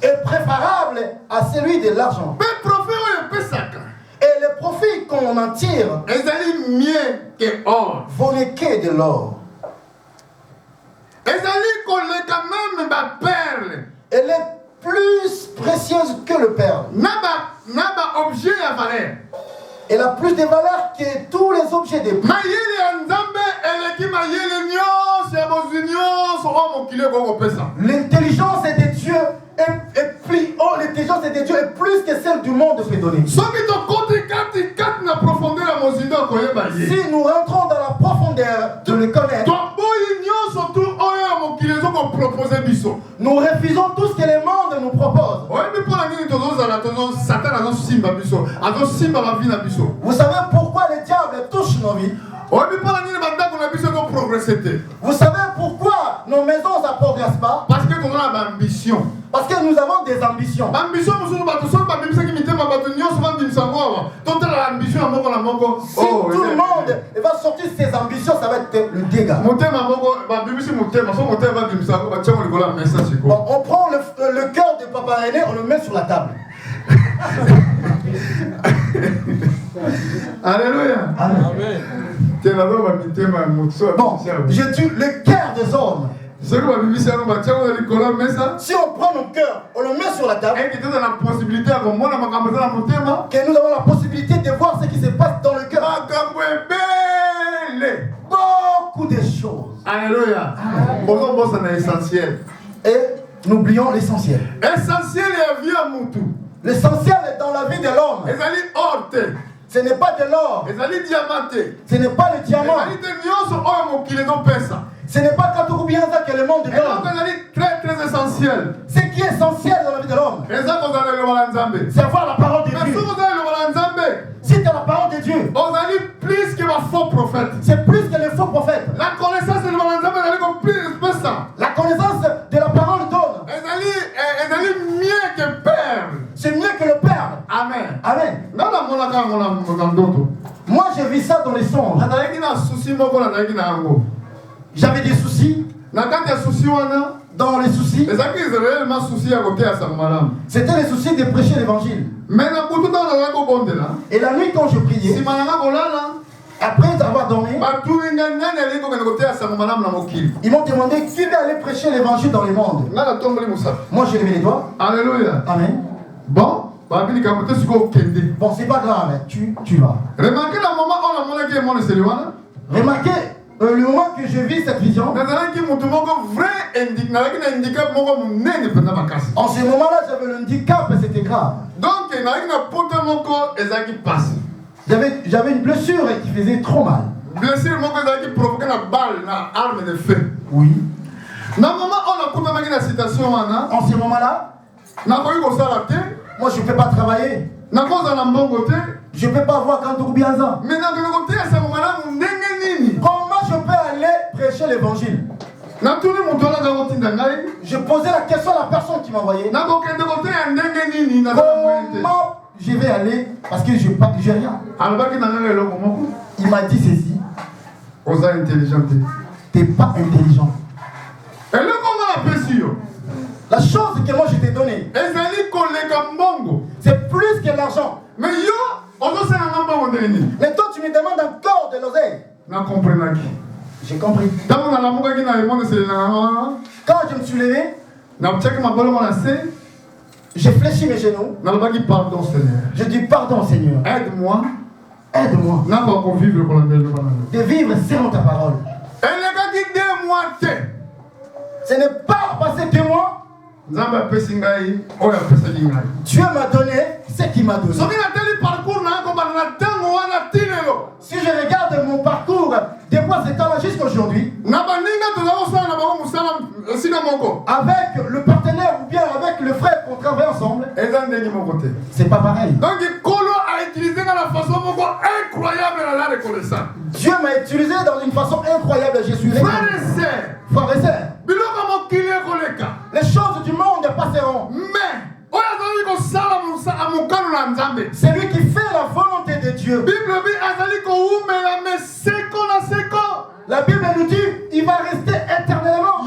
est préférable à celui de l'argent. Et le profit qu'on en tire vaut que de l'or. Elle est plus précieuse que le perle. Elle a plus de valeur que tous les objets des prix. L'intelligence de Dieu est plus haut, l'intelligence de Dieu est plus que celle du monde peut donner. Si nous rentrons dans la profondeur de le connaître, nous refusons tout ce que le monde nous propose. Vous savez pourquoi le diable touche nos vies? Vous savez pourquoi nos maisons ne progressent pas? Parce que nous avons ambition. Parce que nous avons des ambitions. Si tout le monde va sortir ses ambitions, ça va être le dégât. On prend le cœur de Papa René, on le met sur la table. Alléluia. Amen. Bon, j'ai dit le cœur des hommes. Si on prend nos cœurs, on le met sur la table, que nous avons la possibilité de voir ce qui se passe dans le cœur. Beaucoup de choses. Alléluia. Et n'oublions l'essentiel. L'essentiel est dans la vie de l'homme. Ce n'est pas de l'or. Ce n'est pas le diamant. Ce n'est pas quand bien ça que le monde donne. Très essentiel. Ce qui est essentiel dans la vie de l'homme, c'est avoir la parole de Dieu. Si tu as la parole de Dieu, c'est plus que les faux prophètes. La connaissance de La connaissance de la parole donne. C'est mieux que le Père. Amen. Amen. Moi j'ai vu ça dans les songes. J'avais des soucis. Dans les soucis, c'était les soucis de prêcher l'évangile. Et la nuit quand je priais, après avoir dormi, ils m'ont demandé qui va aller prêcher l'évangile dans le monde. Moi j'ai levé les doigts. Alléluia. Amen. Bon, c'est pas grave, tu vas. Remarquez le moment où Remarquez le moment que je vis cette vision. En ce moment-là, j'avais le handicap et c'était grave. Donc, j'avais une blessure qui faisait trop mal. Blessure qui provoquait la balle, la arme de feu. Oui. En ce moment-là, moi je ne peux pas travailler. Je ne peux pas voir quand bien ça. Comment je peux aller prêcher l'évangile? Je posais la question à la personne qui m'a envoyé. Comment je vais aller? Parce que je n'ai rien. Il m'a dit ceci. Tu n'es pas intelligent. La chose que moi je t'ai donnée, c'est plus que l'argent. Mais toi tu me demandes encore de l'oseille. J'ai compris. Quand je me suis levé, j'ai fléchi mes genoux. Je dis pardon Seigneur. Aide-moi. Aide-moi. De vivre selon ta parole. Ce n'est pas passé 2 mois. Dieu m'a donné ce qu'il m'a donné. Si je regarde mon parcours depuis ce temps-là jusqu'à aujourd'hui, avec le partenaire ou bien avec le frère qu'on travaille ensemble, c'est pas pareil. Donc Kolo a utilisé dans la façon incroyable la reconnaissance. Dieu m'a utilisé dans une façon incroyable. Je suis frère et sœur. Les choses du monde passeront. Mais c'est lui qui fait la volonté de Dieu. La Bible nous dit il va rester éternellement.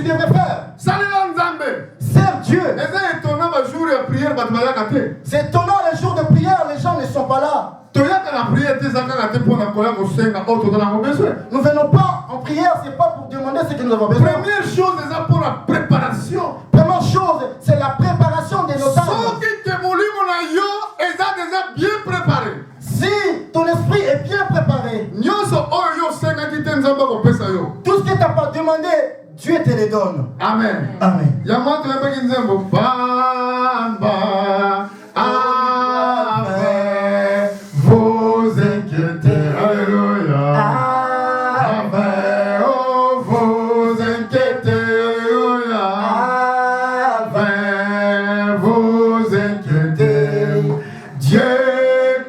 devrais faire. Salela Nzambe. Sers Dieu. Eza étonnant ba jour de prière ba tmalaka te. C'est étonnant, les jours de prière, les gens ne sont pas là. Toyaka la prière te zakaka te pona koya ko senga auto dans la besoin. Nous ne venons pas en prière, c'est pas pour demander ce que nous avons besoin. Première chose c'est pour la préparation. Première chose, c'est la préparation de nos âmes. Soki te molimo na yo eza déjà bien préparé. Si ton esprit est bien préparé, Nyonso oyo yo senga ki te Nzambe ko pesa yo. tout ce que tu n'as pas demandé, Dieu te le donne. Amen. Amen. Yama to yaba ki Nzambe bamba. Amen. Vous inquiétez. Alléluia. Amen. Oh, vous inquiétez. Alléluia. Amen. Vous inquiétez. Dieu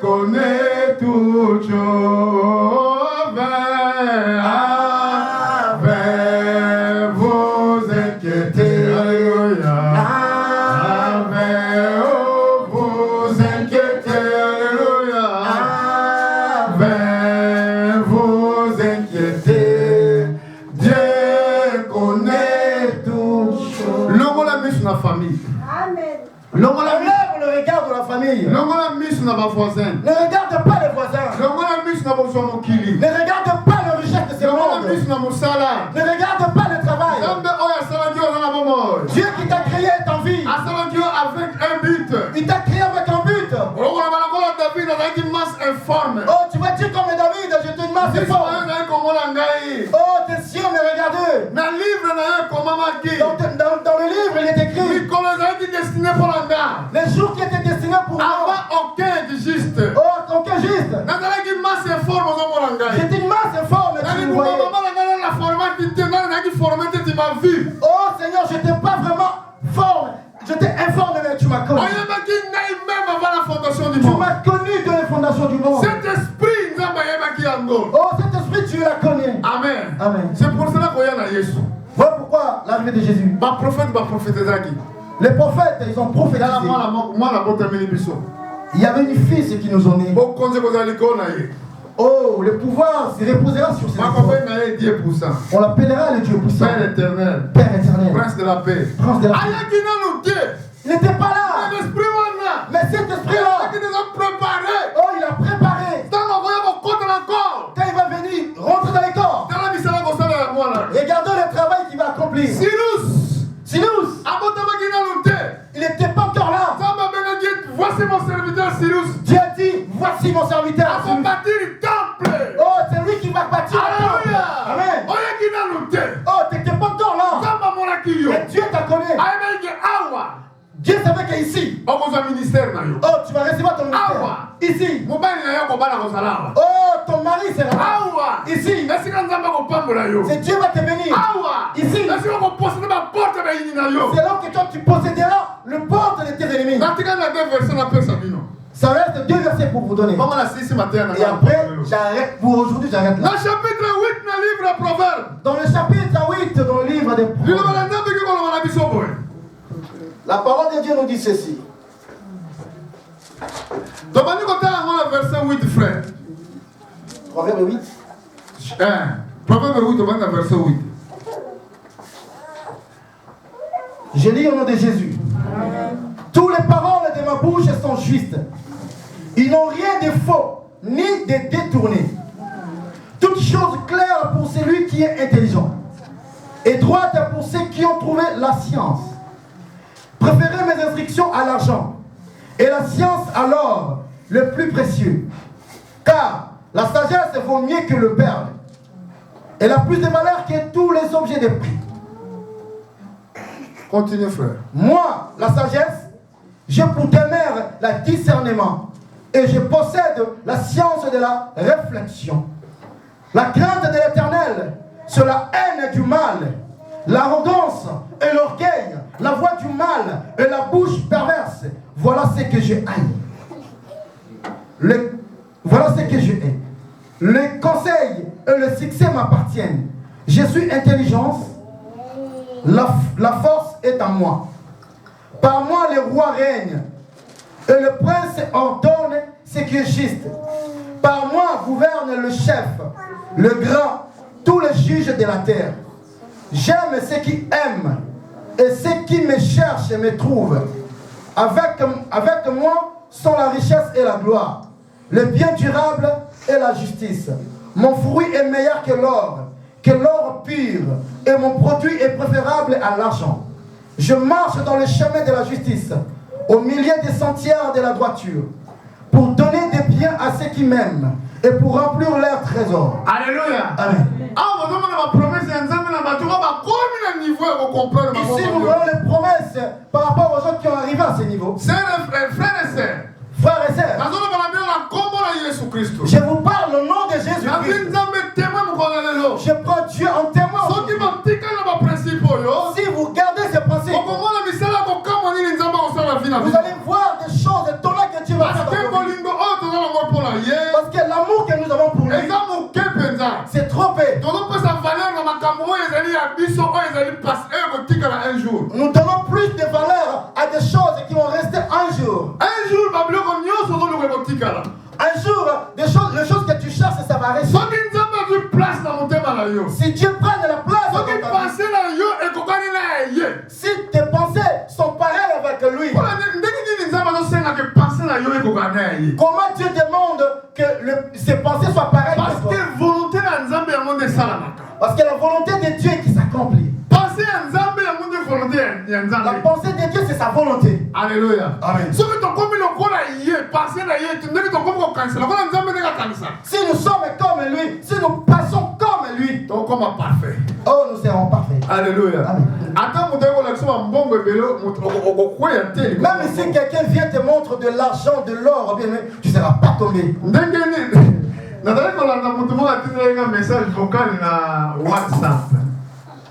connaît toutes choses. Amen. Vous inquiétez. Alléluia. Amen. Oh, vous inquiétez. Alléluia. Amen. Vous inquiétez. Dieu connaît toutes choses. L'homme l'a mis sur la famille. L'homme l'a mis. Enlève le regard de la famille. L'homme l'a mis sur la voisin. Ne regarde pas les voisins. L'homme l'a mis sur la kili. Ne regarde pas le richesse de ce L'homme l'a monde. mis sur la moussala. Ne regarde pas le travail. Nzambe oyo asalaki yo na bomoi. Dieu qui t'a créé est en vie. Asalaki yo avec un but. Il t'a créé avec un but. Olokola balakola David azalaki masse informe. Oh, tu vas dire comme David, j'étais une masse Biso forte. oyo ezali komona ngai. Oh, tes cieux me regardent. Na livre na yo ekomamaki. Dans le livre, il est écrit Mikolo ezalaki destiné mpo na nga. les jours qui étaient destinés pour moi. Avant aucun de juste. Oh, aucun juste. Nazalaki masse informe ozomona ngai. J'étais une masse forme, tu Nani me voyais. mama na ngai na formaki te nani nazalaki formé te tu m'as vu. Oh Seigneur, je n'étais pas vraiment forme. J'étais informe, mais tu m'as connu. Oyebaki ngai même avant la fondation du Tu monde. m'as connu de les fondations du monde. Cet esprit Nzambe ayebaki yango. Oh, cet esprit, tu l'as connu. Amen. Amen. C'est pour cela koya na Yesu. Voilà pourquoi l'arrivée de Jésus. Ba prophète ezaki. Les prophètes, ils ont prophétisé. Tala mwana botameli biso. Il y avait une fille qui nous en est. Bokonze kozali ko na ye. Oh, le pouvoir se reposera sur ses Makobe épaules. na ye Dieu puissant. On l'appellera le Dieu puissant. Père éternel. Père éternel. Prince de la paix. Prince de la paix. Ayaki nanu te. Il n'était pas là. L'esprit wana. Mais cet esprit-là, Ayaki nous a préparé. oh, il a préparé. Tango koya kokota na corps. Quand il va venir, rentrer dans les corps. Tala misala kosala ya mwana. Regardons le travail qu'il va accomplir. Cyrus. Cyrus, Abotamaki nanu te. il n'était pas encore là. Samba benaki voici mon serviteur Cyrus. Dieu a dit, voici mon serviteur. A faut bâtir le temple. Oh, c'est lui qui va bâtir le temple. Alléluia. Amen. Oyaki nanu te. Oh, tu n'étais pas encore là. Samba monaki yo. Mais Dieu t'a connu. Ayebaki awa. Dieu savait qu'ici, Okozwa ministère na yo. oh, tu vas recevoir ton ministère. Awa. Ici. Mobali na yo kobala kozala awa. Oh, ton mari sera là. Awa. Ici. Esika Nzambe akopambola yo. C'est Dieu va te bénir. Awa. Ici. Esika okoposana baporte bayini na yo. C'est là que toi tu posséderas le porte de tes ennemis. Natika na deux versets napesa bino. Ça reste 2 versets pour vous donner. Mama na sisi matin na Et après, j'arrête. Pour aujourd'hui, j'arrête là. na chapitre 8 na livre ya Proverbe. Dans le chapitre 8, dans le livre des Liloba Proverbes, na Nzambe ki koloba na biso boye. la parole de Dieu nous dit ceci. Tobandi kotala yango na verset 8 frère. Proverbe 8. Proverbe 8 tobandi na verset 8. Je lis au nom de Jésus. Toutes les paroles de ma bouche sont justes. Ils n'ont rien de faux, ni de détourné. Toutes choses claires pour celui qui est intelligent. Et droite pour ceux qui ont trouvé la science. Préférez mes instructions à l'argent. Et la science à l'or, le plus précieux. Car la sagesse vaut mieux que le perle. Elle a plus de valeur que tous les objets de prix. Continue frère. Moi, la sagesse, j'ai pour demeure le discernement. Et je possède la science de la réflexion. La crainte de l'Éternel, c'est la haine du mal. L'arrogance et l'orgueil, la voix du mal et la bouche perverse. Voilà ce que je haïs. Voilà ce que je hais. Les conseils et le succès m'appartiennent. Je suis intelligence. La force est en moi. Par moi, le roi règne. Et le prince ordonne ce qui est juste. Par moi gouverne le chef, le grand, tous les juges de la terre. J'aime ceux qui aiment et ceux qui me cherchent et me trouvent. Avec moi sont la richesse et la gloire, le bien durable et la justice. Mon fruit est meilleur que l'or pur, et mon produit est préférable à l'argent. Je marche dans le chemin de la justice, au milieu des sentiers de la droiture, pour donner des biens à ceux qui m'aiment et pour remplir leurs trésors. Alléluia. Amen. Ici, nous voyons les promesses par rapport aux gens qui ont arrivé à ce niveau. Frères et sœurs, je vous parle au nom de Jésus-Christ. Je prends Dieu en témoin. Si vous gardez ces principes, vous allez voir des choses étonnantes que Dieu va faire. Parce que l'amour que nous avons pour lui, c'est trop peu. Nous donnons plus de valeur à des choses qui vont rester un jour. Un jour, les choses que tu cherches, ça va rester. Si Dieu prend de la place, si tes pensées sont pareilles avec lui, comment Dieu demande que ses pensées soient pareilles avec toi? Parce que la volonté de Dieu est qui s'accomplit. La pensée de Dieu, c'est sa volonté. Alléluia. Amen. Si nous sommes comme lui, si nous passons comme lui, oh, nous serons parfaits. Alléluia. Amen. Même si quelqu'un vient te montrer de l'argent, de l'or, tu ne seras pas tombé.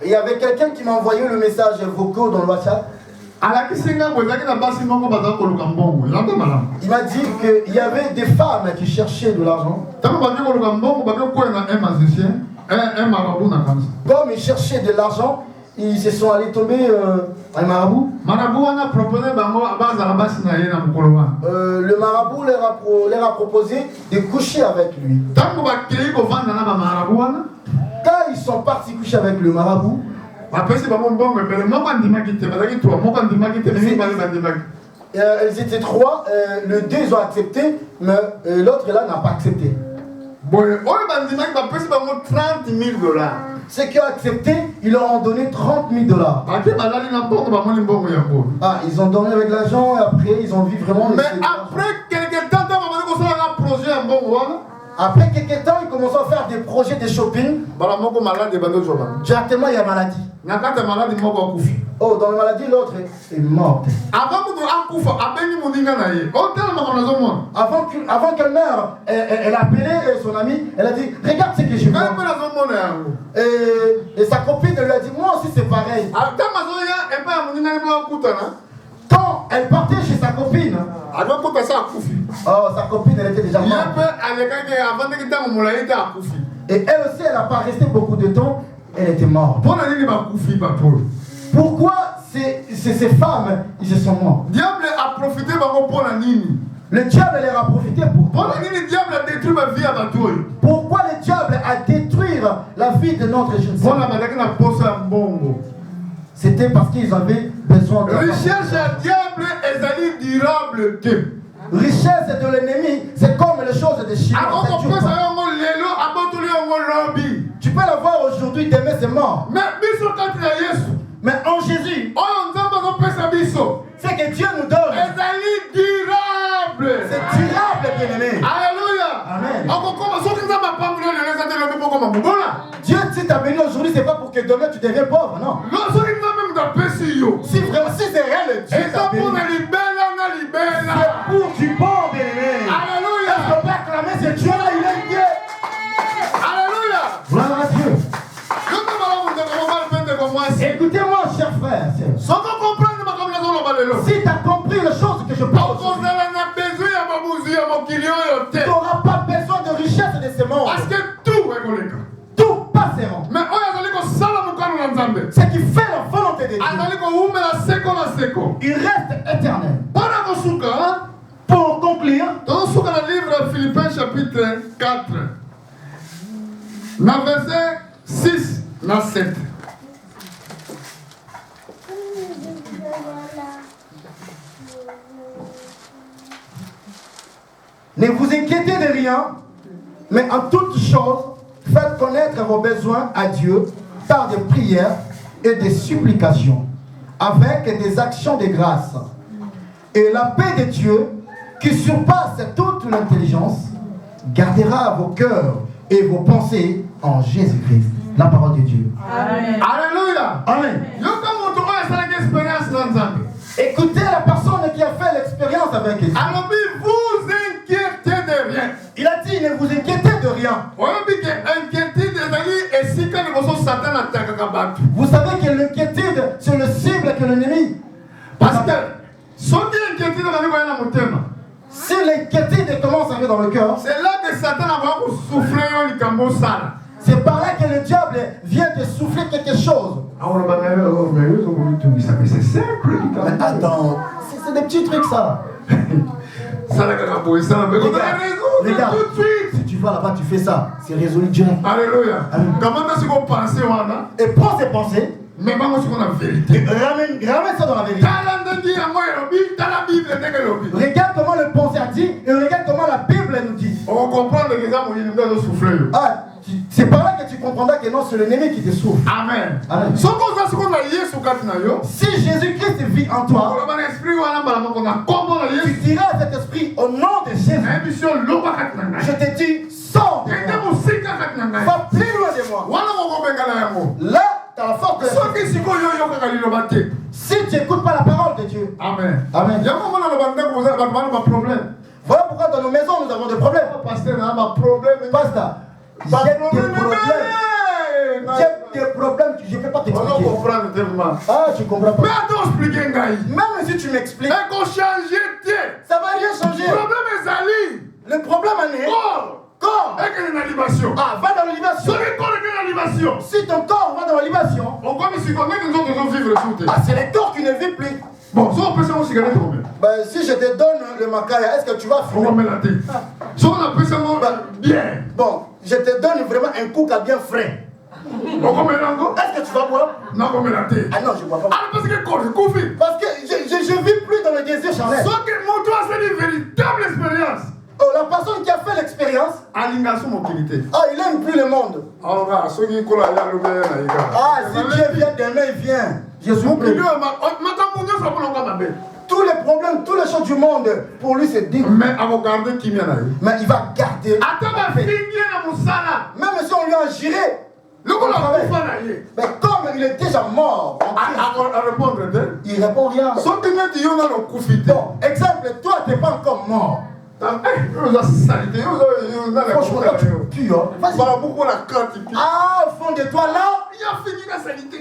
Il y avait quelqu'un qui m'a envoyé le message vocal dans le WhatsApp. Il m'a dit qu'il y avait des femmes qui cherchaient de l'argent. Comme ils cherchaient de l'argent, ils se sont allés tomber à un marabout. Le marabout leur a proposé de coucher avec lui. Quand ils sont partis coucher avec le marabout, ils étaient trois, le deux ils ont accepté, mais l'autre là n'a pas accepté. Ceux qui ont accepté, ils leur ont donné 30 000 $. Ah, ils ont dormi avec l'argent et après ils ont vu vraiment. Mais après quelques temps, après quelques temps, ils commencent à faire des projets de shopping. Directement, il y a maladie. Oh, dans la maladie, l'autre est mort. Avant qu'elle meure, elle a appelé son amie. Elle a dit, regarde ce que je vois. Et sa copine elle lui a dit, moi aussi c'est pareil. Quand elle partait chez sa copine, oh, sa copine elle était déjà morte. Et elle aussi elle n'a pas resté beaucoup de temps, elle était morte. Pourquoi ces femmes ils se sont morts? Le diable a profité pour la nini. Le diable leur a profité pour pourquoi le diable a détruit la vie de notre jeune femme? C'était parce qu'ils avaient besoin de richesse du diable est durable. Richesse de l'ennemi, c'est comme les choses de Chine. Tu peux la voir aujourd'hui, demain c'est mort. Mais en Jésus, c'est que Dieu nous donne. C'est durable, bien-aimé. Alléluia. Amen. Dieu, si tu as béni aujourd'hui, c'est pas pour que demain tu deviennes pauvre, non. Si vraiment, si c'est réel, Dieu t'a béni. C'est pour du bon, bien-aimé. Alléluia. Est-ce qu'on peut acclamer ce Dieu-là, il est Dieu. Alléluia. Gloire à Dieu. Écoutez-moi, chers frères. Si tu as compris les choses que je parle, tu n'auras pas besoin de richesse de ce monde. Parce que tout passeront. Mais ce qui fait la volonté de Dieu, il reste éternel. Pour conclure, dans le livre Philippiens chapitre 4, verset 6 à 7. Ne vous inquiétez de rien, mais en toute chose, faites connaître vos besoins à Dieu par des prières et des supplications, avec des actions de grâce. Et la paix de Dieu, qui surpasse toute l'intelligence, gardera vos cœurs et vos pensées en Jésus-Christ. La parole de Dieu. Amen. Alléluia. Amen. Écoutez la personne qui a fait l'expérience avec Jésus. Alors, vous inquiétez de rien. Il a dit, ne vous inquiétez de rien. Vous savez que l'inquiétude, c'est le cible que l'ennemi. Parce que, si l'inquiétude commence à arriver dans le cœur, c'est là que Satan va vous souffler. C'est par là que le diable vient de souffler quelque chose. C'est simple. Mais attends, c'est des petits trucs ça. Regarde, tout de suite. Si tu vas là-bas, tu fais ça. C'est résolu direct. Alléluia. Comment est-ce qu'on pense? Et prends ces pensées. Mais comment est-ce qu'on a vérité? Ramène ça dans la vérité. Regarde comment le pensée a dit et regarde comment la Bible nous dit. On comprend que les gens ont soufflé. Ah, c'est par là que tu comprendras que non, c'est l'ennemi qui te souffle. Amen. Amen. Si Jésus-Christ vit en toi, tu diras à cet esprit au nom de Jésus. Je te dis, sors de moi. Va plus loin de moi. Là, tu as la force de si tu n'écoutes pas la parole de Dieu. Amen. Amen. Voilà pourquoi dans nos maisons nous avons des problèmes. Pasteur, Pasteur, j'ai des problèmes que je ne peux pas t'expliquer. Ah, tu comprends pas. Même si tu m'expliques, ça ne va rien changer. Le problème est corps. Ah, va dans l'animation. Si ton corps va dans l'animation, ah, c'est le corps qui ne vit plus. Bon, si on peut savoir cigarette combien? Ben, si je te donne le macaya, est-ce que tu vas fumer? On met la tête. Si on a peut savoir bien. Bon, je te donne vraiment un coup à bien frais. On met l'ango? Est-ce que tu vas boire? Non, on met la tête. Ah non, je ne bois pas. Ah, parce que quoi, je confie. Parce que je ne vis plus dans le désir charnel. Sauf que mon doigt, c'est une véritable expérience. Oh, la personne qui a fait l'expérience, ah, il n'aime plus le monde. Ah, si Dieu vient demain, il vient. Jésus prie. Tous les problèmes, toutes les choses du monde, pour lui c'est digne. Mais il va garder. Même si on lui a géré. Mais comme il est déjà mort, il répond rien. Bon, exemple, toi tu n'es pas encore mort. Franchement, toi tu pues. Ah, au fond de toi là, il a fini la salité.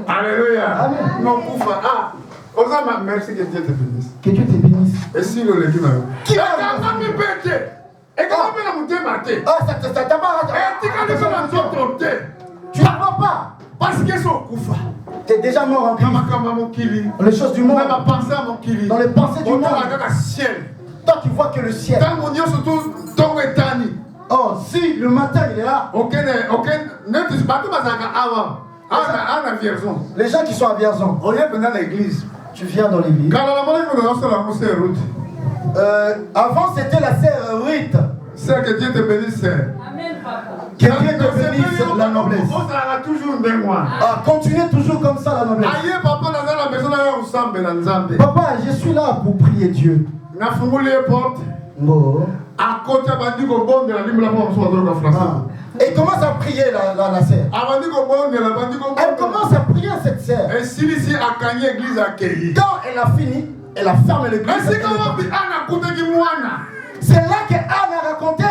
Alléluia. Merci que Dieu te bénisse. Que Dieu te bénisse. Et si le légume qui va tu ne vois pas. Parce que son koufa. Tu es déjà mort en Christ. Les choses du monde. Dans les pensées du monde. Toi tu vois que le ciel. Oh, si le matin il est là. Les gens qui sont à Vierzon. Tu viens dans l'église. Avant c'était la sœur Ruth. C'est que Dieu te bénisse. Amen, papa. Que Dieu te bénisse la noblesse. Ah, continuez toujours comme ça la noblesse. Papa, je suis là pour prier Dieu. Bon. Et commence à prier la sœur. Elle commence à prier cette sœur. Quand elle a fini, elle a fermé l'église. C'est là que Anne a raconté.